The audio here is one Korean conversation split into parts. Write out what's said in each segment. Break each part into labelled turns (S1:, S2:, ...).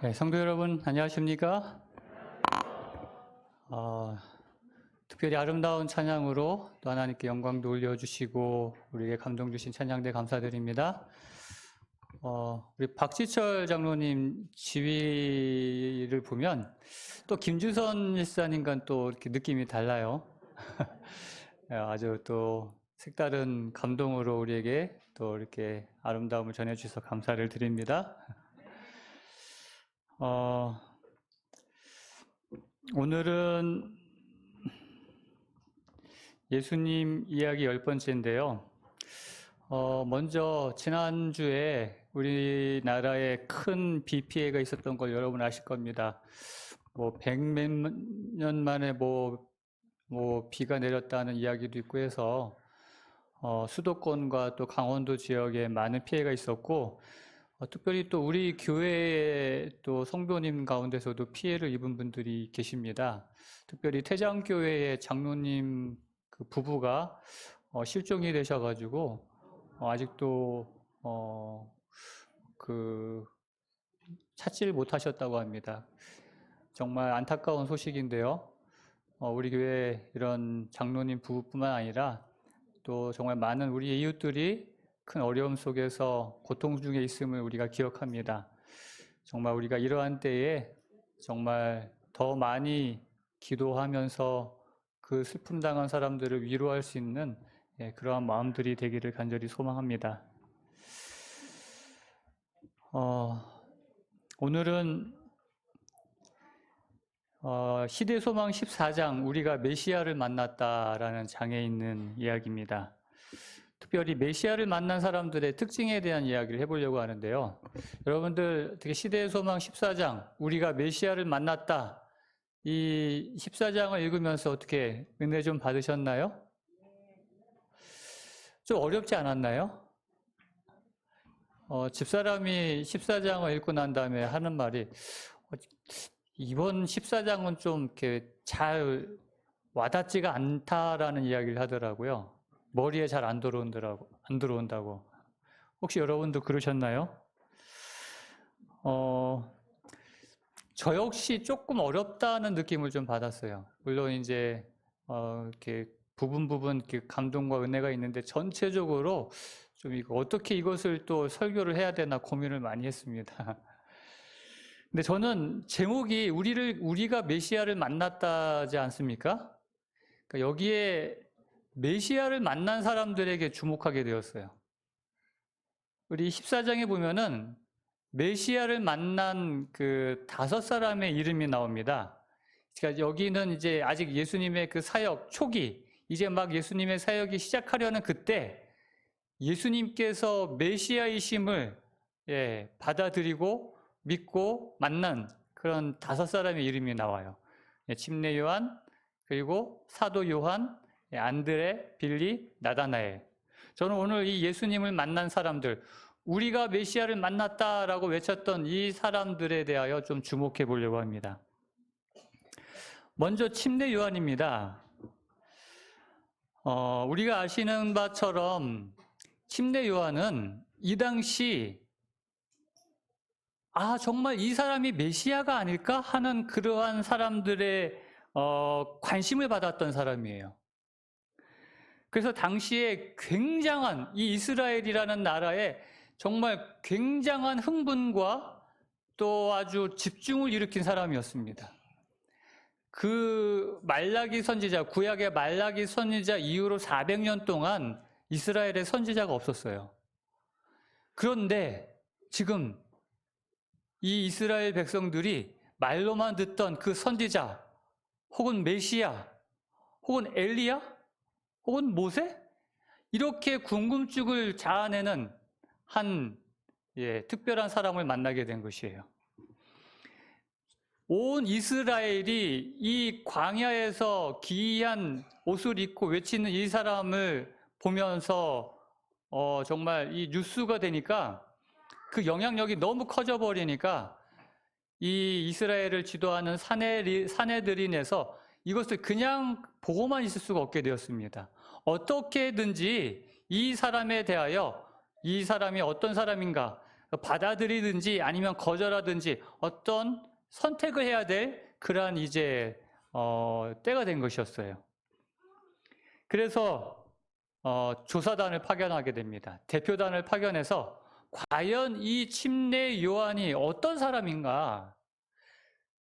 S1: 네, 성도 여러분 안녕하십니까? 특별히 아름다운 찬양으로 또 하나님께 영광도 올려주시고 우리에게 감동 주신 찬양대 감사드립니다. 우리 박지철 장로님 지휘를 보면 또 김주선 일사님과는 또 이렇게 느낌이 달라요. 아주 또 색다른 감동으로 우리에게 또 이렇게 아름다움을 전해주셔서 감사를 드립니다. 오늘은 예수님 이야기 10번째인데요. 먼저 지난주에 우리나라에 큰 비 피해가 있었던 걸 여러분 아실 겁니다. 뭐 100몇 년 만에 뭐 비가 내렸다는 이야기도 있고 해서 수도권과 또 강원도 지역에 많은 피해가 있었고, 특별히 또 우리 교회의 또 성도님 가운데서도 피해를 입은 분들이 계십니다. 특별히 태장교회의 장로님 그 부부가 실종이 되셔가지고 아직도 찾지를 못하셨다고 합니다. 정말 안타까운 소식인데요. 우리 교회 이런 장로님 부부뿐만 아니라 또 정말 많은 우리 이웃들이 큰 어려움 속에서 고통 중에 있음을 우리가 기억합니다. 정말 우리가 이러한 때에 정말 더 많이 기도하면서 그 슬픔 당한 사람들을 위로할 수 있는 그러한 마음들이 되기를 간절히 소망합니다. 오늘은 시대소망 14장 우리가 메시아를 만났다라는 장에 있는 이야기입니다. 특별히 메시아를 만난 사람들의 특징에 대한 이야기를 해보려고 하는데요. 여러분들 어떻게 시대소망 14장 우리가 메시아를 만났다, 이 14장을 읽으면서 어떻게 은혜 좀 받으셨나요? 좀 어렵지 않았나요? 집사람이 14장을 읽고 난 다음에 하는 말이 이번 14장은 좀 이렇게 잘 와닿지가 않다라는 이야기를 하더라고요. 머리에 잘 안 들어온다고. 혹시 여러분도 그러셨나요? 저 역시 조금 어렵다는 느낌을 좀 받았어요. 물론 이제 이렇게 부분 이렇게 감동과 은혜가 있는데 전체적으로 좀 어떻게 이것을 또 설교를 해야 되나 고민을 많이 했습니다. 근데 저는 제목이 우리가 메시아를 만났다지 않습니까? 그러니까 여기에 메시아를 만난 사람들에게 주목하게 되었어요. 우리 14장에 보면은 메시아를 만난 그 5사람의 이름이 나옵니다. 그러니까 여기는 이제 아직 예수님의 그 사역 초기, 이제 막 예수님의 사역이 시작하려는 그때 예수님께서 메시아이심을 받아들이고 믿고 만난 그런 5사람의 이름이 나와요. 침례 요한, 그리고 사도 요한, 안드레, 빌리, 나다나엘. 저는 오늘 이 예수님을 만난 사람들, 우리가 메시아를 만났다라고 외쳤던 이 사람들에 대하여 좀 주목해 보려고 합니다. 먼저 침례 요한입니다. 우리가 아시는 바처럼 침례 요한은 이 당시 정말 이 사람이 메시아가 아닐까 하는 그러한 사람들의 관심을 받았던 사람이에요. 그래서 당시에 굉장한 이 이스라엘이라는 나라에 정말 굉장한 흥분과 또 아주 집중을 일으킨 사람이었습니다. 그 말라기 선지자, 구약의 말라기 선지자 이후로 400년 동안 이스라엘에 선지자가 없었어요. 그런데 지금 이 이스라엘 백성들이 말로만 듣던 그 선지자, 혹은 메시아, 혹은 엘리야, 혹은 모세? 이렇게 궁금증을 자아내는 한 특별한 사람을 만나게 된 것이에요. 온 이스라엘이 이 광야에서 기이한 옷을 입고 외치는 이 사람을 보면서 정말 이 뉴스가 되니까 그 영향력이 너무 커져 버리니까 이 이스라엘을 지도하는 사내들인에서 이것을 그냥 보고만 있을 수가 없게 되었습니다. 어떻게든지 이 사람에 대하여 이 사람이 어떤 사람인가, 받아들이든지 아니면 거절하든지 어떤 선택을 해야 될 그러한 이제 때가 된 것이었어요. 그래서 조사단을 파견하게 됩니다. 대표단을 파견해서 과연 이 침례 요한이 어떤 사람인가?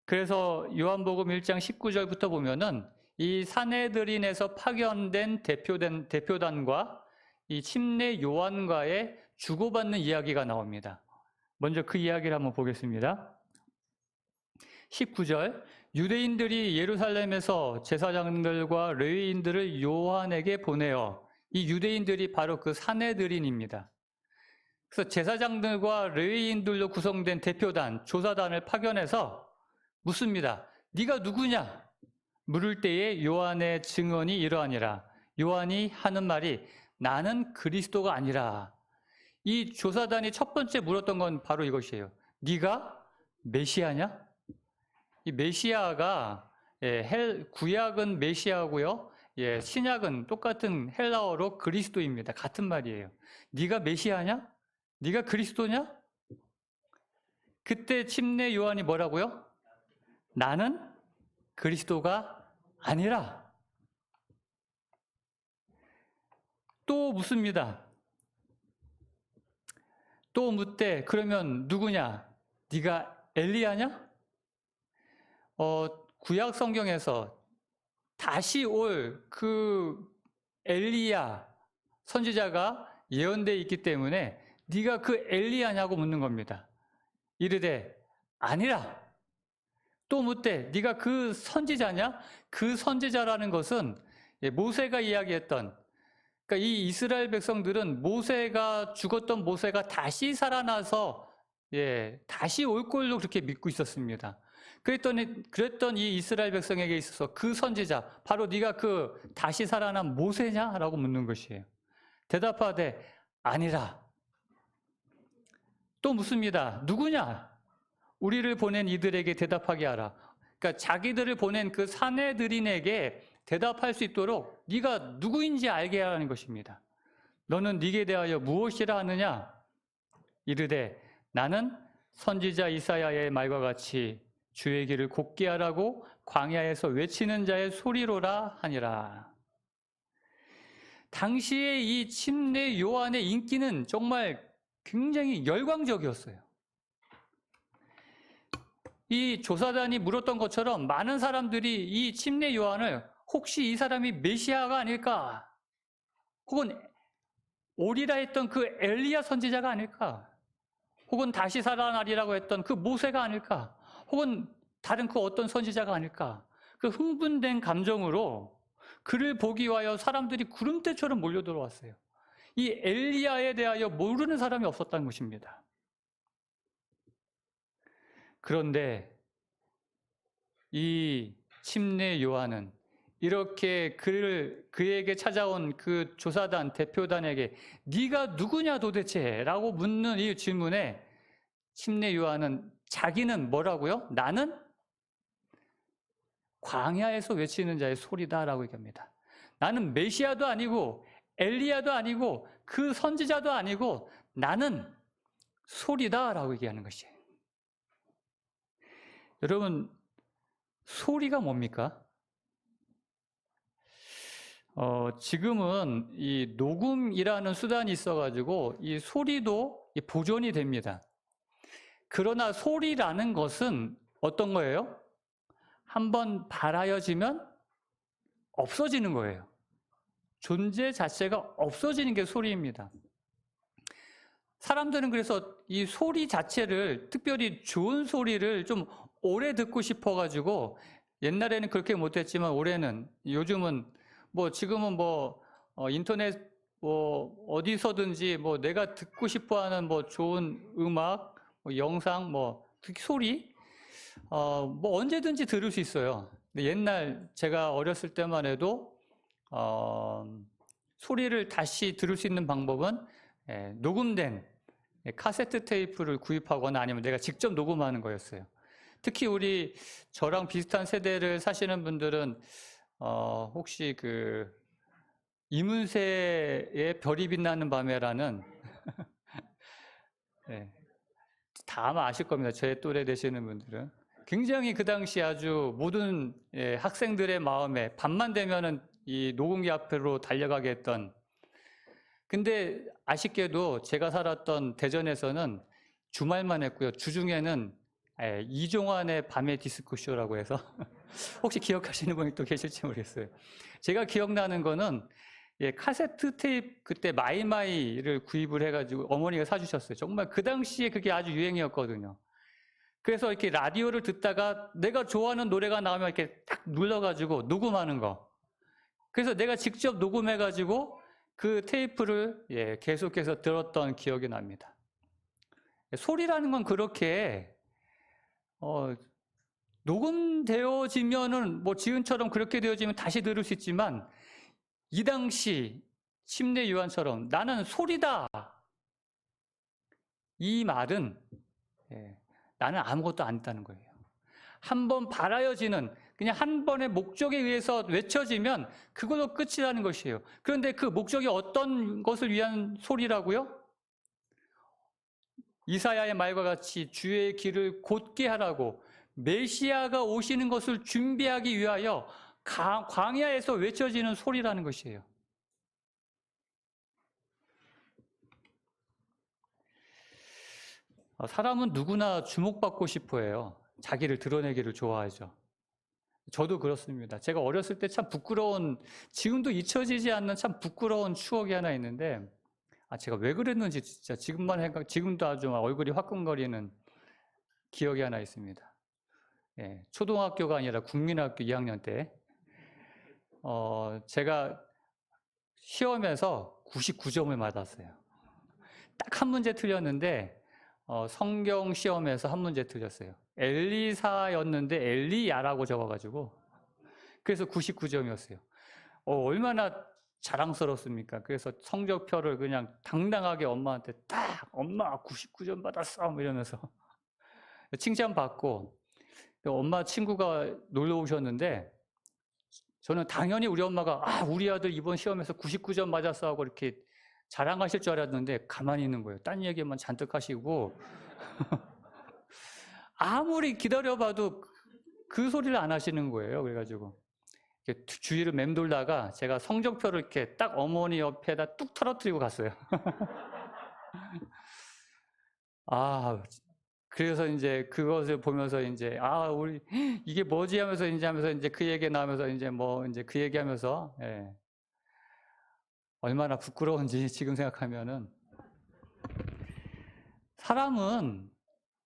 S1: 그래서 요한복음 1장 19절부터 보면은 이 산헤드린에서 파견된 대표단과 이 침례 요한과의 주고받는 이야기가 나옵니다. 먼저 그 이야기를 한번 보겠습니다. 19절, 유대인들이 예루살렘에서 제사장들과 레위인들을 요한에게 보내어, 이 유대인들이 바로 그 산헤드린입니다. 그래서 제사장들과 레위인들로 구성된 대표단, 조사단을 파견해서 묻습니다. 네가 누구냐? 물을 때에 요한의 증언이 이러하니라. 요한이 하는 말이 나는 그리스도가 아니라. 이 조사단이 첫 번째 물었던 건 바로 이것이에요. 네가 메시아냐? 이 메시아가 구약은 메시아고요. 신약은 똑같은 헬라어로 그리스도입니다. 같은 말이에요. 네가 메시아냐? 네가 그리스도냐? 그때 침례 요한이 뭐라고요? 나는 그리스도가 아니라. 또 묻습니다. 또 묻되 그러면 누구냐? 네가 엘리야냐? 구약 성경에서 다시 올 그 엘리야 선지자가 예언되어 있기 때문에 네가 그 엘리야냐고 묻는 겁니다. 이르되 아니라. 또 묻되 네가 그 선지자냐? 그 선지자라는 것은 모세가 이야기했던, 그러니까 이 이스라엘 백성들은 모세가 죽었던 모세가 다시 살아나서 다시 올 걸로 그렇게 믿고 있었습니다. 그랬던 이 이스라엘 백성에게 있어서 그 선지자, 바로 네가 그 다시 살아난 모세냐? 라고 묻는 것이에요. 대답하되 아니라. 또 묻습니다. 누구냐? 우리를 보낸 이들에게 대답하게 하라. 그러니까 자기들을 보낸 그 산헤드린에게 대답할 수 있도록 네가 누구인지 알게 하라는 것입니다. 너는 네게 대하여 무엇이라 하느냐? 이르되 나는 선지자 이사야의 말과 같이 주의 길을 곱게 하라고 광야에서 외치는 자의 소리로라 하니라. 당시에 이 침례 요한의 인기는 정말 굉장히 열광적이었어요. 이 조사단이 물었던 것처럼 많은 사람들이 이 침례 요한을 혹시 이 사람이 메시아가 아닐까? 혹은 오리라 했던 그 엘리야 선지자가 아닐까? 혹은 다시 살아나리라고 했던 그 모세가 아닐까? 혹은 다른 그 어떤 선지자가 아닐까? 그 흥분된 감정으로 그를 보기 위하여 사람들이 구름대처럼 몰려들어왔어요. 이 엘리야에 대하여 모르는 사람이 없었다는 것입니다. 그런데 이 침례 요한은 이렇게 그에게 찾아온 그 조사단 대표단에게 네가 누구냐 도대체? 라고 묻는 이 질문에 침례 요한은 자기는 뭐라고요? 나는 광야에서 외치는 자의 소리다라고 얘기합니다. 나는 메시아도 아니고 엘리야도 아니고 그 선지자도 아니고 나는 소리다라고 얘기하는 것이에요. 여러분, 소리가 뭡니까? 지금은 이 녹음이라는 수단이 있어가지고 이 소리도 보존이 됩니다. 그러나 소리라는 것은 어떤 거예요? 한번 발하여지면 없어지는 거예요. 존재 자체가 없어지는 게 소리입니다. 사람들은 그래서 이 소리 자체를, 특별히 좋은 소리를 좀 오래 듣고 싶어가지고, 옛날에는 그렇게 못했지만 요즘은 지금은 인터넷 어디서든지 내가 듣고 싶어하는 좋은 음악, 영상, 특히 소리 언제든지 들을 수 있어요. 근데 옛날 제가 어렸을 때만 해도 소리를 다시 들을 수 있는 방법은 녹음된 카세트 테이프를 구입하거나 아니면 내가 직접 녹음하는 거였어요. 특히 저랑 비슷한 세대를 사시는 분들은 혹시 그 이문세의 별이 빛나는 밤에라는 다 아마 아실 겁니다. 제 또래 되시는 분들은. 굉장히 그 당시 아주 모든 학생들의 마음에 밤만 되면은 이 녹음기 앞으로 달려가게 했던. 근데 아쉽게도 제가 살았던 대전에서는 주말만 했고요. 주중에는 이종환의 밤의 디스코쇼라고 해서 혹시 기억하시는 분이 또 계실지 모르겠어요. 제가 기억나는 거는 카세트 테이프 그때 마이마이를 구입을 해가지고 어머니가 사주셨어요. 정말 그 당시에 그게 아주 유행이었거든요. 그래서 이렇게 라디오를 듣다가 내가 좋아하는 노래가 나오면 이렇게 딱 눌러가지고 녹음하는 거. 그래서 내가 직접 녹음해가지고 그 테이프를 계속해서 들었던 기억이 납니다. 소리라는 건 그렇게 녹음되어지면은 뭐 지금처럼 그렇게 되어지면 다시 들을 수 있지만 이 당시 침례 요한처럼 나는 소리다. 이 말은 나는 아무것도 안 했다는 거예요. 한번 발하여지는 그냥 한 번의 목적에 의해서 외쳐지면 그걸로 끝이라는 것이에요. 그런데 그 목적이 어떤 것을 위한 소리라고요? 이사야의 말과 같이 주의 길을 곧게 하라고 메시아가 오시는 것을 준비하기 위하여 광야에서 외쳐지는 소리라는 것이에요. 사람은 누구나 주목받고 싶어 해요. 자기를 드러내기를 좋아하죠. 저도 그렇습니다. 제가 어렸을 때 참 부끄러운, 지금도 잊혀지지 않는 참 부끄러운 추억이 하나 있는데, 제가 왜 그랬는지 진짜 지금도 아주 얼굴이 화끈거리는 기억이 하나 있습니다. 초등학교가 아니라 국민학교 2학년 때, 제가 시험에서 99점을 받았어요. 딱 한 문제 틀렸는데, 성경 시험에서 한 문제 틀렸어요. 엘리사였는데 엘리야라고 적어가지고 그래서 99점이었어요. 얼마나 자랑스럽습니까? 그래서 성적표를 그냥 당당하게 엄마한테 딱 엄마 99점 받았어 이러면서 칭찬받고 엄마 친구가 놀러 오셨는데 저는 당연히 우리 엄마가 우리 아들 이번 시험에서 99점 맞았어 하고 이렇게 자랑하실 줄 알았는데 가만히 있는 거예요. 딴 얘기만 잔뜩 하시고 아무리 기다려봐도 그 소리를 안 하시는 거예요. 그래가지고 이렇게 주위를 맴돌다가 제가 성적표를 이렇게 딱 어머니 옆에다 뚝 떨어뜨리고 갔어요. 그래서 이제 그것을 보면서 이제 우리 이게 뭐지 하면서 이제 그 얘기 나오면서 이제 그 얘기하면서 얼마나 부끄러운지 지금 생각하면은 사람은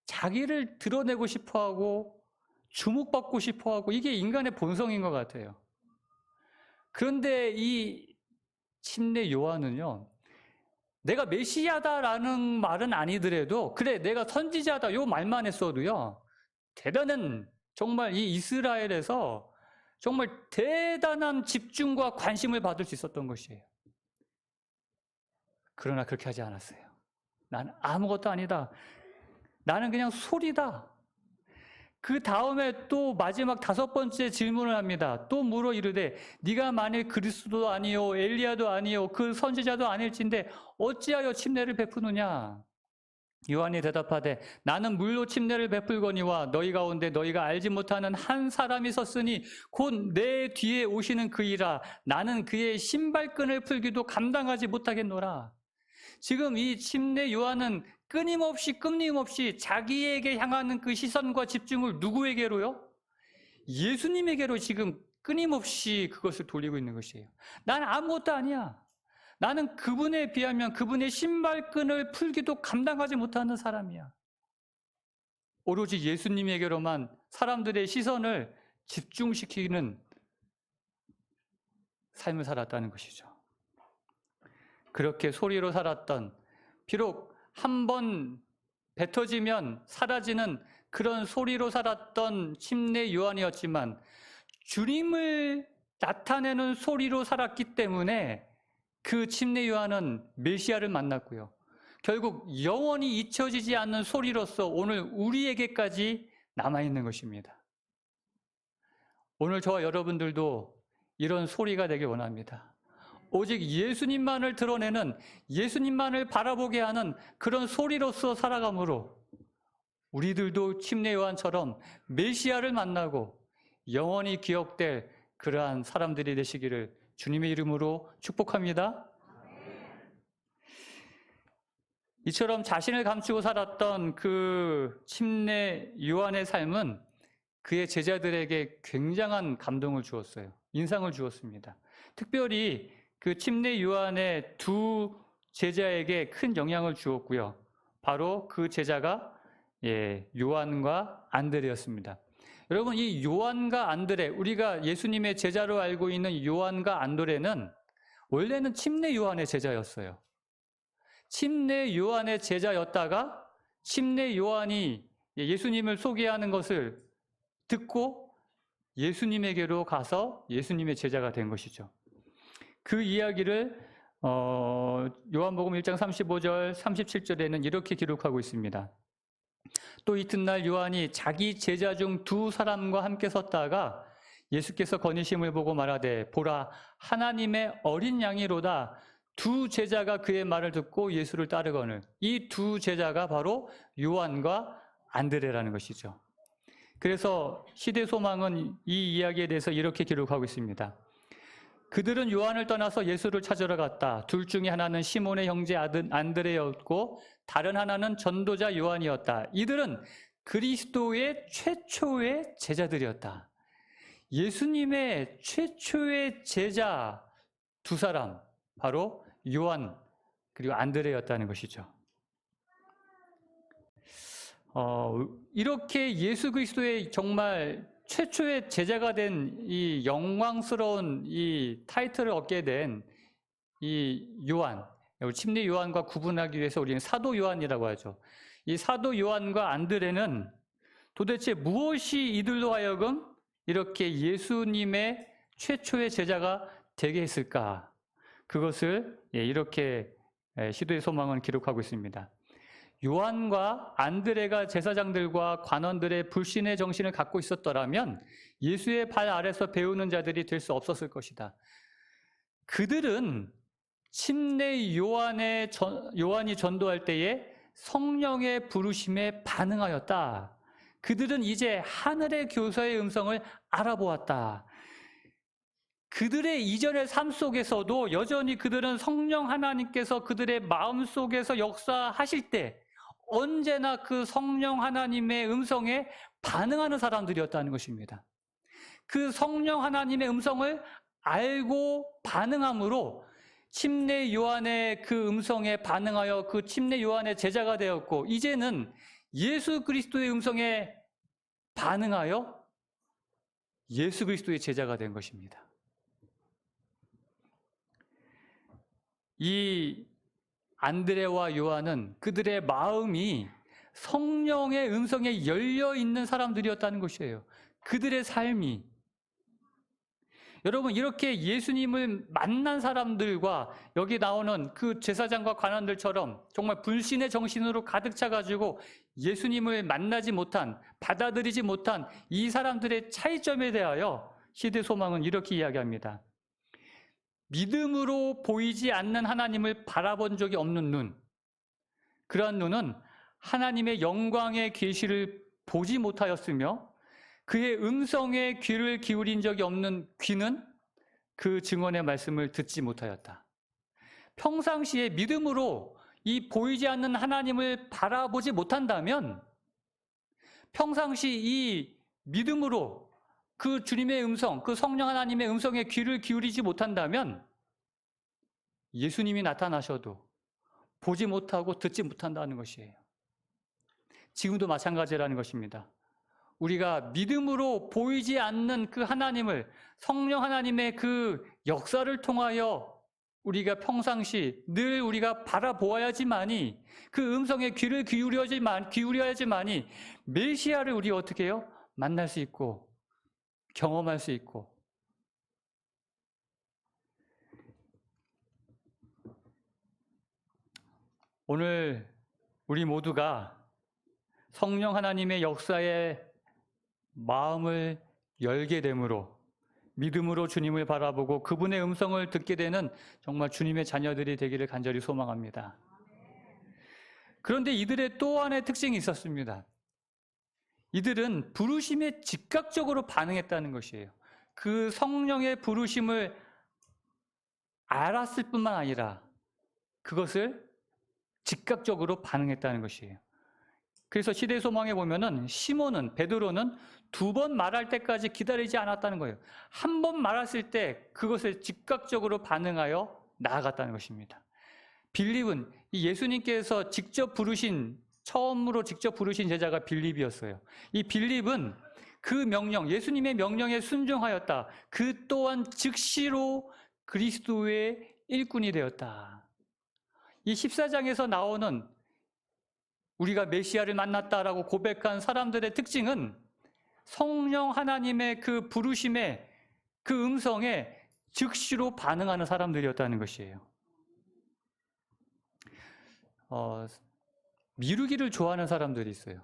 S1: 자기를 드러내고 싶어하고 주목받고 싶어하고 이게 인간의 본성인 것 같아요. 그런데 이 침례 요한은요, 내가 메시아다라는 말은 아니더라도 그래 내가 선지자다 요 말만 했어도요 대단한 정말 이 이스라엘에서 정말 대단한 집중과 관심을 받을 수 있었던 것이에요. 그러나 그렇게 하지 않았어요. 나는 아무것도 아니다. 나는 그냥 소리다. 그 다음에 또 마지막 5번째 질문을 합니다. 또 물어 이르되 네가 만일 그리스도도 아니요 엘리야도 아니요 그 선지자도 아닐진데 어찌하여 침례를 베푸느냐? 요한이 대답하되 나는 물로 침례를 베풀거니와 너희 가운데 너희가 알지 못하는 한 사람이 섰으니 곧 내 뒤에 오시는 그이라. 나는 그의 신발끈을 풀기도 감당하지 못하겠노라. 지금 이 침례 요한은 끊임없이 자기에게 향하는 그 시선과 집중을 누구에게로요? 예수님에게로 지금 끊임없이 그것을 돌리고 있는 것이에요. 나는 아무것도 아니야. 나는 그분에 비하면 그분의 신발끈을 풀기도 감당하지 못하는 사람이야. 오로지 예수님에게로만 사람들의 시선을 집중시키는 삶을 살았다는 것이죠. 그렇게 소리로 살았던, 비록 한 번 뱉어지면 사라지는 그런 소리로 살았던 침례 요한이었지만 주님을 나타내는 소리로 살았기 때문에 그 침례 요한은 메시아를 만났고요. 결국 영원히 잊혀지지 않는 소리로서 오늘 우리에게까지 남아있는 것입니다. 오늘 저와 여러분들도 이런 소리가 되길 원합니다. 오직 예수님만을 드러내는, 예수님만을 바라보게 하는 그런 소리로서 살아감으로 우리들도 침례 요한처럼 메시아를 만나고 영원히 기억될 그러한 사람들이 되시기를 주님의 이름으로 축복합니다. 이처럼 자신을 감추고 살았던 그 침례 요한의 삶은 그의 제자들에게 굉장한 감동을 주었어요. 인상을 주었습니다. 특별히 그 침례 요한의 두 제자에게 큰 영향을 주었고요. 바로 그 제자가 요한과 안드레였습니다. 여러분, 이 요한과 안드레, 우리가 예수님의 제자로 알고 있는 요한과 안드레는 원래는 침례 요한의 제자였어요. 침례 요한의 제자였다가 침례 요한이 예수님을 소개하는 것을 듣고 예수님에게로 가서 예수님의 제자가 된 것이죠. 그 이야기를 요한복음 1장 35절, 37절에는 이렇게 기록하고 있습니다. 또 이튿날 요한이 자기 제자 중 두 사람과 함께 섰다가 예수께서 거니심을 보고 말하되 보라 하나님의 어린 양이로다. 두 제자가 그의 말을 듣고 예수를 따르거늘. 이 두 제자가 바로 요한과 안드레라는 것이죠. 그래서 시대소망은 이 이야기에 대해서 이렇게 기록하고 있습니다. 그들은 요한을 떠나서 예수를 찾으러 갔다. 둘 중에 하나는 시몬의 형제 아들 안드레였고 다른 하나는 전도자 요한이었다. 이들은 그리스도의 최초의 제자들이었다. 예수님의 최초의 제자 두 사람, 바로 요한 그리고 안드레였다는 것이죠. 이렇게 예수 그리스도의 정말 최초의 제자가 된 이 영광스러운 이 타이틀을 얻게 된 이 요한, 침례 요한과 구분하기 위해서 우리는 사도 요한이라고 하죠. 이 사도 요한과 안드레는 도대체 무엇이 이들로 하여금 이렇게 예수님의 최초의 제자가 되게 했을까? 그것을 이렇게 시도의 소망은 기록하고 있습니다. 요한과 안드레가 제사장들과 관원들의 불신의 정신을 갖고 있었더라면 예수의 발 아래서 배우는 자들이 될 수 없었을 것이다. 그들은 침례 요한이 전도할 때에 성령의 부르심에 반응하였다. 그들은 이제 하늘의 교사의 음성을 알아보았다. 그들의 이전의 삶 속에서도 여전히 그들은 성령 하나님께서 그들의 마음 속에서 역사하실 때 언제나 그 성령 하나님의 음성에 반응하는 사람들이었다는 것입니다. 그 성령 하나님의 음성을 알고 반응함으로 침례 요한의 그 음성에 반응하여 그 침례 요한의 제자가 되었고, 이제는 예수 그리스도의 음성에 반응하여 예수 그리스도의 제자가 된 것입니다. 이 안드레와 요한은 그들의 마음이 성령의 음성에 열려 있는 사람들이었다는 것이에요. 그들의 삶이. 여러분, 이렇게 예수님을 만난 사람들과 여기 나오는 그 제사장과 관원들처럼 정말 불신의 정신으로 가득 차가지고 예수님을 만나지 못한, 받아들이지 못한 이 사람들의 차이점에 대하여 시대소망은 이렇게 이야기합니다. 믿음으로 보이지 않는 하나님을 바라본 적이 없는 눈, 그러한 눈은 하나님의 영광의 계시를 보지 못하였으며 그의 음성에 귀를 기울인 적이 없는 귀는 그 증언의 말씀을 듣지 못하였다. 평상시에 믿음으로 이 보이지 않는 하나님을 바라보지 못한다면, 평상시 이 믿음으로 그 주님의 음성, 그 성령 하나님의 음성에 귀를 기울이지 못한다면 예수님이 나타나셔도 보지 못하고 듣지 못한다는 것이에요. 지금도 마찬가지라는 것입니다. 우리가 믿음으로 보이지 않는 그 하나님을, 성령 하나님의 그 역사를 통하여 우리가 평상시 늘 우리가 바라보아야지만이, 그 음성에 귀를 기울여야지만이 메시아를 우리가 어떻게 해요? 만날 수 있고 경험할 수 있고. 오늘 우리 모두가 성령 하나님의 역사에 마음을 열게 되므로 믿음으로 주님을 바라보고 그분의 음성을 듣게 되는 정말 주님의 자녀들이 되기를 간절히 소망합니다. 그런데 이들의 또 하나의 특징이 있었습니다. 이들은 부르심에 즉각적으로 반응했다는 것이에요. 그 성령의 부르심을 알았을 뿐만 아니라 그것을 즉각적으로 반응했다는 것이에요. 그래서 시대 소망에 보면은 시몬은, 베드로는 2번 말할 때까지 기다리지 않았다는 거예요. 한 번 말했을 때 그것을 즉각적으로 반응하여 나아갔다는 것입니다. 빌립은 이 예수님께서 처음으로 직접 부르신 제자가 빌립이었어요. 이 빌립은 그 명령, 예수님의 명령에 순종하였다. 그 또한 즉시로 그리스도의 일꾼이 되었다. 이 14장에서 나오는 우리가 메시아를 만났다라고 고백한 사람들의 특징은 성령 하나님의 그 부르심에, 그 음성에 즉시로 반응하는 사람들이었다는 것이에요. 미루기를 좋아하는 사람들이 있어요.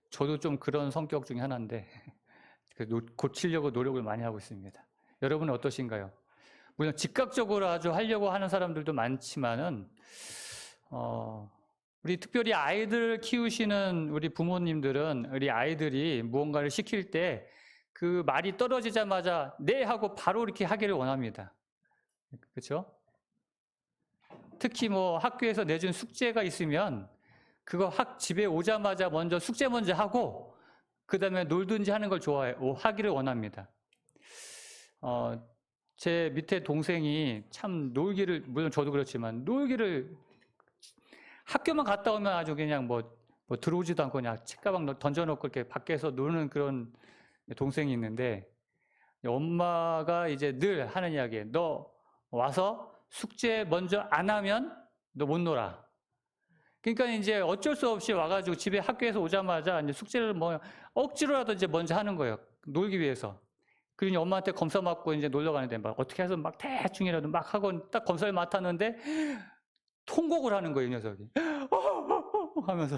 S1: 저도 좀 그런 성격 중에 하나인데 고치려고 노력을 많이 하고 있습니다. 여러분은 어떠신가요? 물론 즉각적으로 아주 하려고 하는 사람들도 많지만은 우리 특별히 아이들 키우시는 우리 부모님들은 우리 아이들이 무언가를 시킬 때 그 말이 떨어지자마자 네 하고 바로 이렇게 하기를 원합니다. 그렇죠? 특히 뭐 학교에서 내준 숙제가 있으면 그거 집에 오자마자 먼저 숙제 먼저 하고 그 다음에 놀든지 하는 걸 하기를 원합니다. 제 밑에 동생이 참 놀기를, 물론 저도 그렇지만 놀기를 학교만 갔다 오면 아주 그냥 뭐 들어오지도 않고 그냥 책가방 던져놓고 이렇게 밖에서 노는 그런 동생이 있는데 엄마가 이제 늘 하는 이야기예요. 너 와서 숙제 먼저 안 하면 너 못 놀아. 그러니까 이제 어쩔 수 없이 와가지고 집에 학교에서 오자마자 이제 숙제를 뭐 억지로라도 이제 먼저 하는 거예요. 놀기 위해서. 그러니 엄마한테 검사 맞고 이제 놀러 가는데 막 어떻게 해서 막 대충이라도 막 하고 딱 검사를 맡았는데 통곡을 하는 거예요, 이 녀석이. 하면서.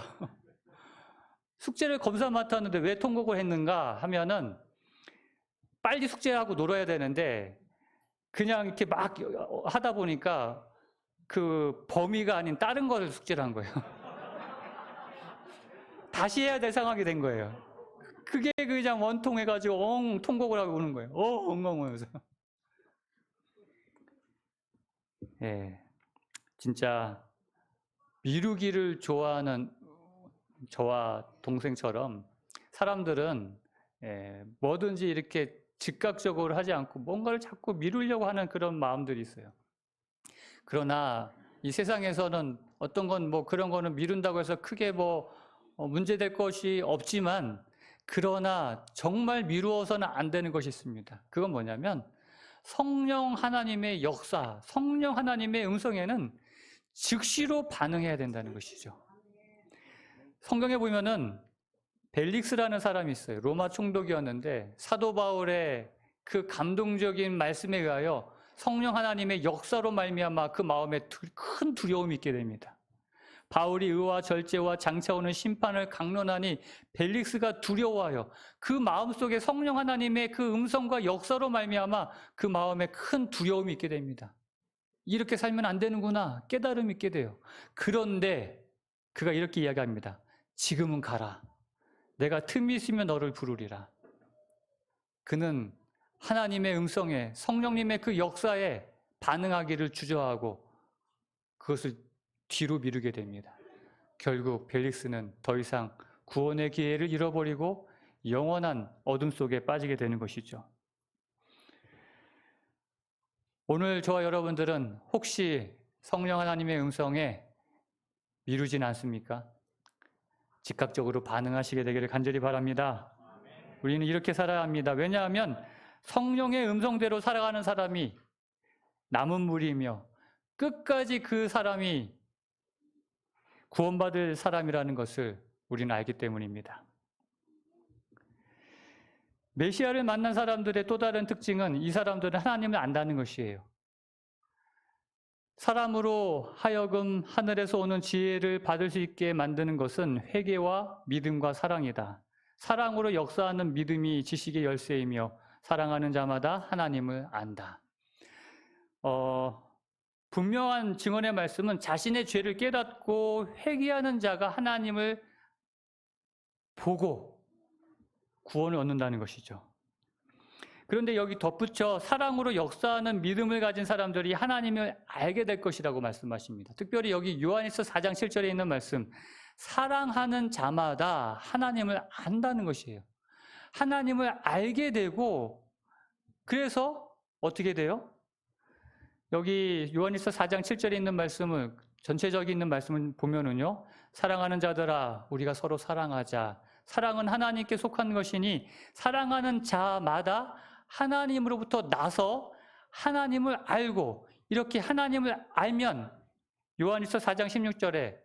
S1: 숙제를 검사 맡았는데 왜 통곡을 했는가 하면은 빨리 숙제하고 놀아야 되는데 그냥 이렇게 막 하다 보니까 그 범위가 아닌 다른 거를 숙제를 한 거예요. 다시 해야 될 상황이 된 거예요. 그게 그냥 원통해가지고 통곡을 하고 우는 거예요. 엉엉 하면서. 예, 진짜 미루기를 좋아하는 저와 동생처럼 사람들은 뭐든지 이렇게 즉각적으로 하지 않고 뭔가를 자꾸 미루려고 하는 그런 마음들이 있어요. 그러나 이 세상에서는 어떤 건 뭐 그런 거는 미룬다고 해서 크게 뭐 문제될 것이 없지만 그러나 정말 미루어서는 안 되는 것이 있습니다. 그건 뭐냐면 성령 하나님의 역사, 성령 하나님의 음성에는 즉시로 반응해야 된다는 것이죠. 성경에 보면은 벨릭스라는 사람이 있어요. 로마 총독이었는데 사도 바울의 그 감동적인 말씀에 의하여 성령 하나님의 역사로 말미암아 그 마음에 큰 두려움이 있게 됩니다. 바울이 의와 절제와 장차 오는 심판을 강론하니 벨릭스가 두려워하여 그 마음속에 성령 하나님의 그 음성과 역사로 말미암아 그 마음에 큰 두려움이 있게 됩니다. 이렇게 살면 안 되는구나 깨달음이 있게 돼요. 그런데 그가 이렇게 이야기합니다. 지금은 가라. 내가 틈이 있으면 너를 부르리라. 그는 하나님의 음성에 성령님의 그 역사에 반응하기를 주저하고 그것을 뒤로 미루게 됩니다. 결국 벨릭스는 더 이상 구원의 기회를 잃어버리고 영원한 어둠 속에 빠지게 되는 것이죠. 오늘 저와 여러분들은 혹시 성령 하나님의 음성에 미루진 않습니까? 즉각적으로 반응하시게 되기를 간절히 바랍니다. 우리는 이렇게 살아야 합니다. 왜냐하면 성령의 음성대로 살아가는 사람이 남은 무리이며 끝까지 그 사람이 구원받을 사람이라는 것을 우리는 알기 때문입니다. 메시아를 만난 사람들의 또 다른 특징은 이 사람들은 하나님을 안다는 것이에요. 사람으로 하여금 하늘에서 오는 지혜를 받을 수 있게 만드는 것은 회개와 믿음과 사랑이다. 사랑으로 역사하는 믿음이 지식의 열쇠이며 사랑하는 자마다 하나님을 안다. 분명한 증언의 말씀은 자신의 죄를 깨닫고 회개하는 자가 하나님을 보고 구원을 얻는다는 것이죠. 그런데 여기 덧붙여 사랑으로 역사하는 믿음을 가진 사람들이 하나님을 알게 될 것이라고 말씀하십니다. 특별히 여기 요한일서 4장 7절에 있는 말씀, 사랑하는 자마다 하나님을 안다는 것이에요. 하나님을 알게 되고, 그래서 어떻게 돼요? 여기 요한일서 4장 7절에 있는 말씀을, 전체적인 있는 말씀을 보면은요, 사랑하는 자들아 우리가 서로 사랑하자. 사랑은 하나님께 속한 것이니 사랑하는 자마다 하나님으로부터 나서 하나님을 알고, 이렇게 하나님을 알면 요한일서 4장 16절에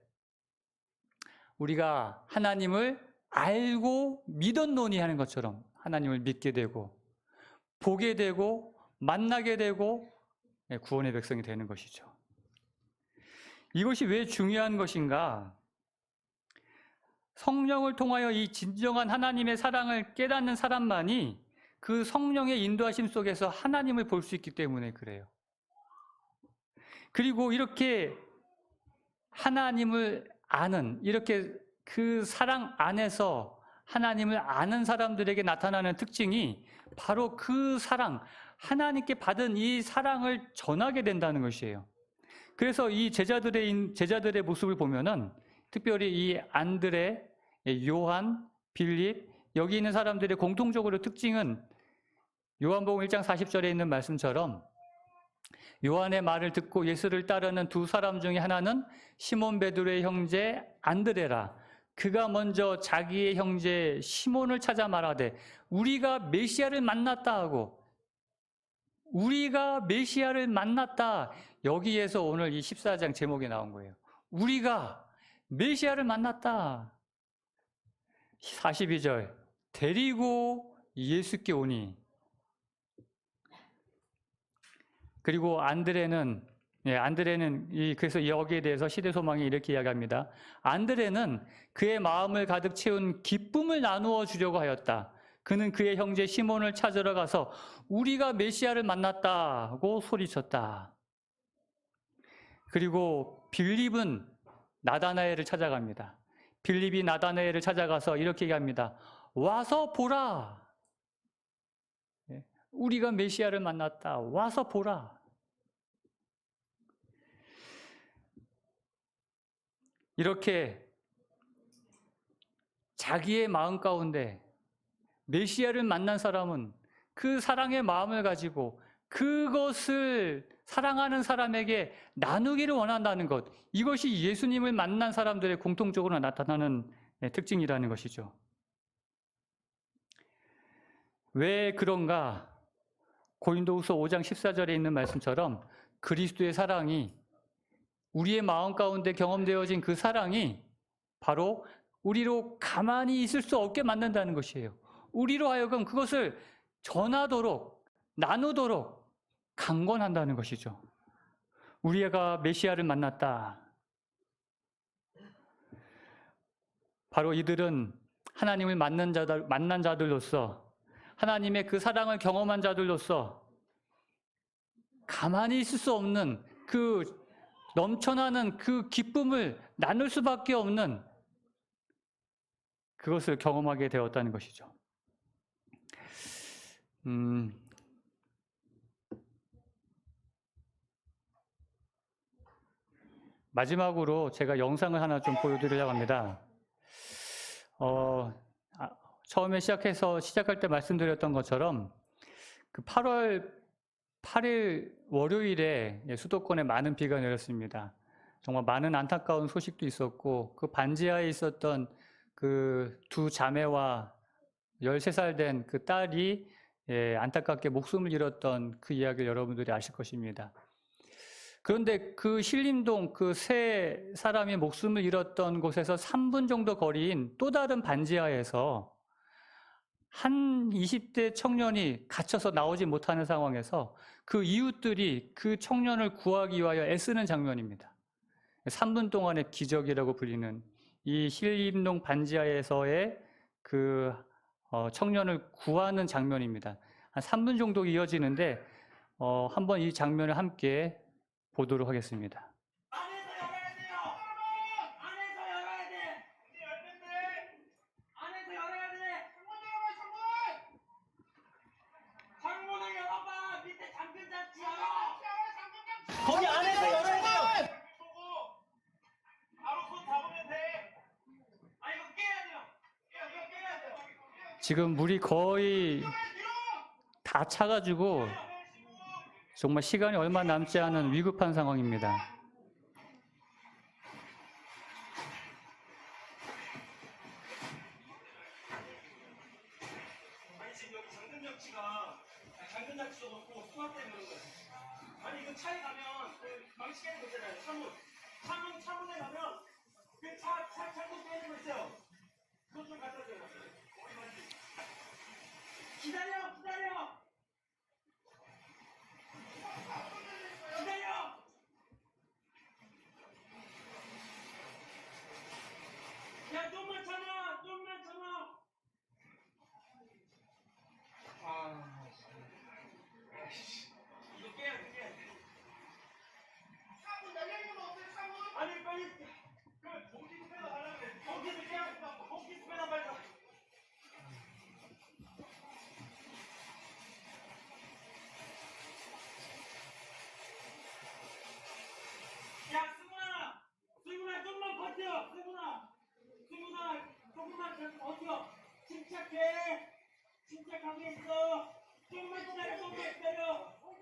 S1: 우리가 하나님을 알고 믿었노니 하는 것처럼 하나님을 믿게 되고 보게 되고 만나게 되고 구원의 백성이 되는 것이죠. 이것이 왜 중요한 것인가? 성령을 통하여 이 진정한 하나님의 사랑을 깨닫는 사람만이 그 성령의 인도하심 속에서 하나님을 볼 수 있기 때문에 그래요. 그리고 이렇게 하나님을 아는, 이렇게 그 사랑 안에서 하나님을 아는 사람들에게 나타나는 특징이 바로 그 사랑, 하나님께 받은 이 사랑을 전하게 된다는 것이에요. 그래서 이 제자들의 모습을 보면은 특별히 이 안드레, 요한, 빌립, 여기 있는 사람들의 공통적으로 특징은 요한복음 1장 40절에 있는 말씀처럼 요한의 말을 듣고 예수를 따르는 두 사람 중에 하나는 시몬 베드로의 형제 안드레라. 그가 먼저 자기의 형제 시몬을 찾아 말하되 우리가 메시아를 만났다 하고, 우리가 메시아를 만났다. 여기에서 오늘 이 14장 제목이 나온 거예요. 우리가 메시아를 만났다. 42절 데리고 예수께 오니. 그리고 안드레는 그래서 여기에 대해서 시대소망이 이렇게 이야기합니다. 안드레는 그의 마음을 가득 채운 기쁨을 나누어 주려고 하였다. 그는 그의 형제 시몬을 찾으러 가서 우리가 메시아를 만났다고 소리쳤다. 그리고 빌립은 나다나엘을 찾아갑니다. 빌립이 나다나엘을 찾아가서 이렇게 얘기합니다. 와서 보라. 우리가 메시아를 만났다. 와서 보라. 이렇게 자기의 마음 가운데 메시아를 만난 사람은 그 사랑의 마음을 가지고 그것을 사랑하는 사람에게 나누기를 원한다는 것, 이것이 예수님을 만난 사람들의 공통적으로 나타나는 특징이라는 것이죠. 왜 그런가? 고린도후서 5장 14절에 있는 말씀처럼 그리스도의 사랑이, 우리의 마음 가운데 경험되어진 그 사랑이 바로 우리로 가만히 있을 수 없게 만든다는 것이에요. 우리로 하여금 그것을 전하도록, 나누도록 강권한다는 것이죠. 우리가 메시아를 만났다. 바로 이들은 하나님을 만난 자들로서, 하나님의 그 사랑을 경험한 자들로서 가만히 있을 수 없는 그 넘쳐나는 그 기쁨을 나눌 수밖에 없는 그것을 경험하게 되었다는 것이죠. 마지막으로 제가 영상을 하나 좀 보여드리려고 합니다. 처음에 시작할 때 말씀드렸던 것처럼 그 8월 8일 월요일에 수도권에 많은 비가 내렸습니다. 정말 많은 안타까운 소식도 있었고, 그 반지하에 있었던 그 두 자매와 13살 된 그 딸이 안타깝게 목숨을 잃었던 그 이야기를 여러분들이 아실 것입니다. 그런데 그 신림동 그 세 사람이 목숨을 잃었던 곳에서 3분 정도 거리인 또 다른 반지하에서 한 20대 청년이 갇혀서 나오지 못하는 상황에서 그 이웃들이 그 청년을 구하기 위하여 애쓰는 장면입니다. 3분 동안의 기적이라고 불리는 이 신림동 반지하에서의 그 청년을 구하는 장면입니다. 한 3분 정도 이어지는데 한번 이 장면을 함께 보도록 하겠습니다.
S2: 안에서 열어야 돼요. 안에서 열어야 돼. 안에서 열어야 돼. 창문 열어봐, 창문.
S1: 지금 물이 거의 다 차가지고 정말 시간이 얼마 남지 않은 위급한 상황입니다.
S2: 아니 지금 여기 당근장치도 없고 수납 때문에 그런 거야. 아니 이거 차에 가면 그 망치 깨는 거 있잖아요. 차문에 가면 그 창문 깨는 거 있어요. 그것 좀 갖다 줘요. 기다려. 야 좀만 참아. 이거 깨야 돼. 차문 열리는 거 없어요? 차문? 아니 빨리 그 공기 빼다 말라면 공기를 깨야 공기 빼다 말자. 야 승훈아 좀만 버텨. 승훈아 조금만 더 버텨. 침착하게 있어. 좀만 기다려. 공기.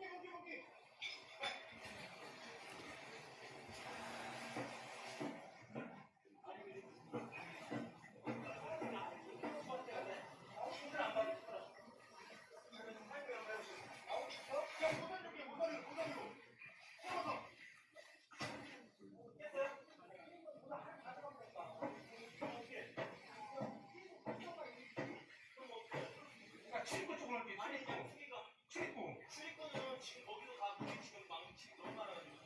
S2: 출입구 쪽으로 할게. 출입구는 지금 거기로 가고 지금 망치 너무 많아가지고.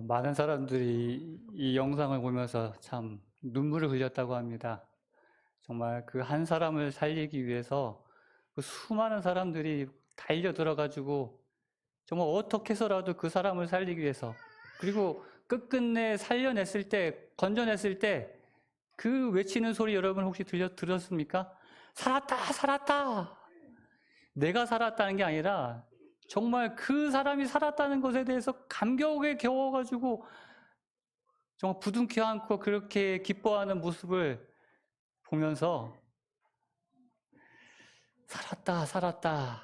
S1: 많은 사람들이 이 영상을 보면서 참 눈물을 흘렸다고 합니다. 정말 그 한 사람을 살리기 위해서 그 수많은 사람들이 달려 들어가지고 정말 어떻게 해서라도 그 사람을 살리기 위해서, 그리고 끝끝내 살려냈을 때, 건져냈을 때 그 외치는 소리 여러분 혹시 들었습니까? 살았다. 내가 살았다는 게 아니라 정말 그 사람이 살았다는 것에 대해서 감격에 겨워가지고 정말 부둥켜 안고 그렇게 기뻐하는 모습을 보면서 살았다.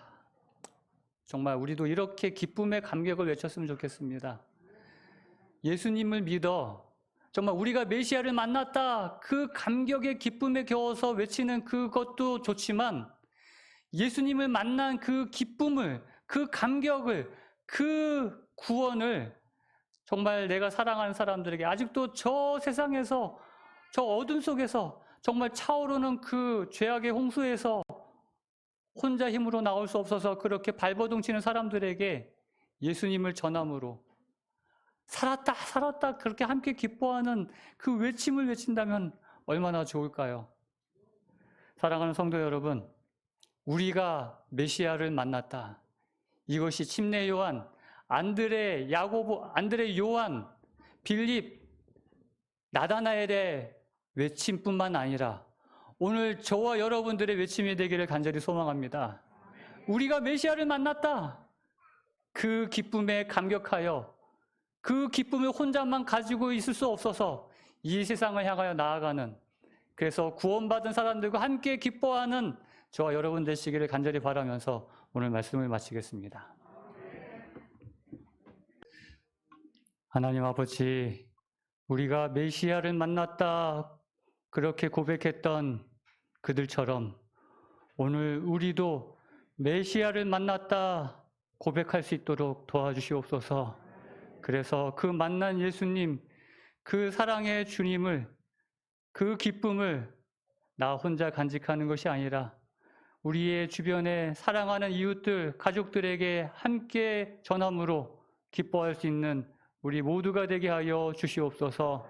S1: 정말 우리도 이렇게 기쁨의 감격을 외쳤으면 좋겠습니다. 예수님을 믿어 정말 우리가 메시아를 만났다, 그 감격의 기쁨에 겨워서 외치는 그것도 좋지만, 예수님을 만난 그 기쁨을, 그 감격을, 그 구원을 정말 내가 사랑하는 사람들에게, 아직도 저 세상에서, 저 어둠 속에서 정말 차오르는 그 죄악의 홍수에서 혼자 힘으로 나올 수 없어서 그렇게 발버둥 치는 사람들에게 예수님을 전함으로 살았다 그렇게 함께 기뻐하는 그 외침을 외친다면 얼마나 좋을까요? 사랑하는 성도 여러분, 우리가 메시아를 만났다, 이것이 침례 요한, 안드레, 요한, 빌립, 나다나엘의 외침뿐만 아니라 오늘 저와 여러분들의 외침이 되기를 간절히 소망합니다. 우리가 메시아를 만났다, 그 기쁨에 감격하여 그 기쁨을 혼자만 가지고 있을 수 없어서 이 세상을 향하여 나아가는, 그래서 구원받은 사람들과 함께 기뻐하는 저와 여러분 되시기를 간절히 바라면서 오늘 말씀을 마치겠습니다. 하나님 아버지, 우리가 메시아를 만났다 그렇게 고백했던 그들처럼 오늘 우리도 메시아를 만났다 고백할 수 있도록 도와주시옵소서. 그래서 그 만난 예수님, 그 사랑의 주님을 그 기쁨을 나 혼자 간직하는 것이 아니라 우리의 주변에 사랑하는 이웃들, 가족들에게 함께 전함으로 기뻐할 수 있는 우리 모두가 되게 하여 주시옵소서.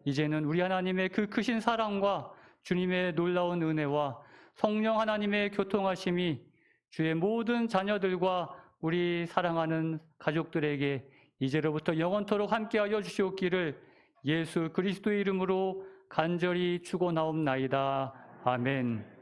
S1: 이제는 우리 하나님의 그 크신 사랑과 주님의 놀라운 은혜와 성령 하나님의 교통하심이 주의 모든 자녀들과 우리 사랑하는 가족들에게 이제로부터 영원토록 함께하여 주시옵기를 예수 그리스도의 이름으로 간절히 축원하옵나이다. 아멘.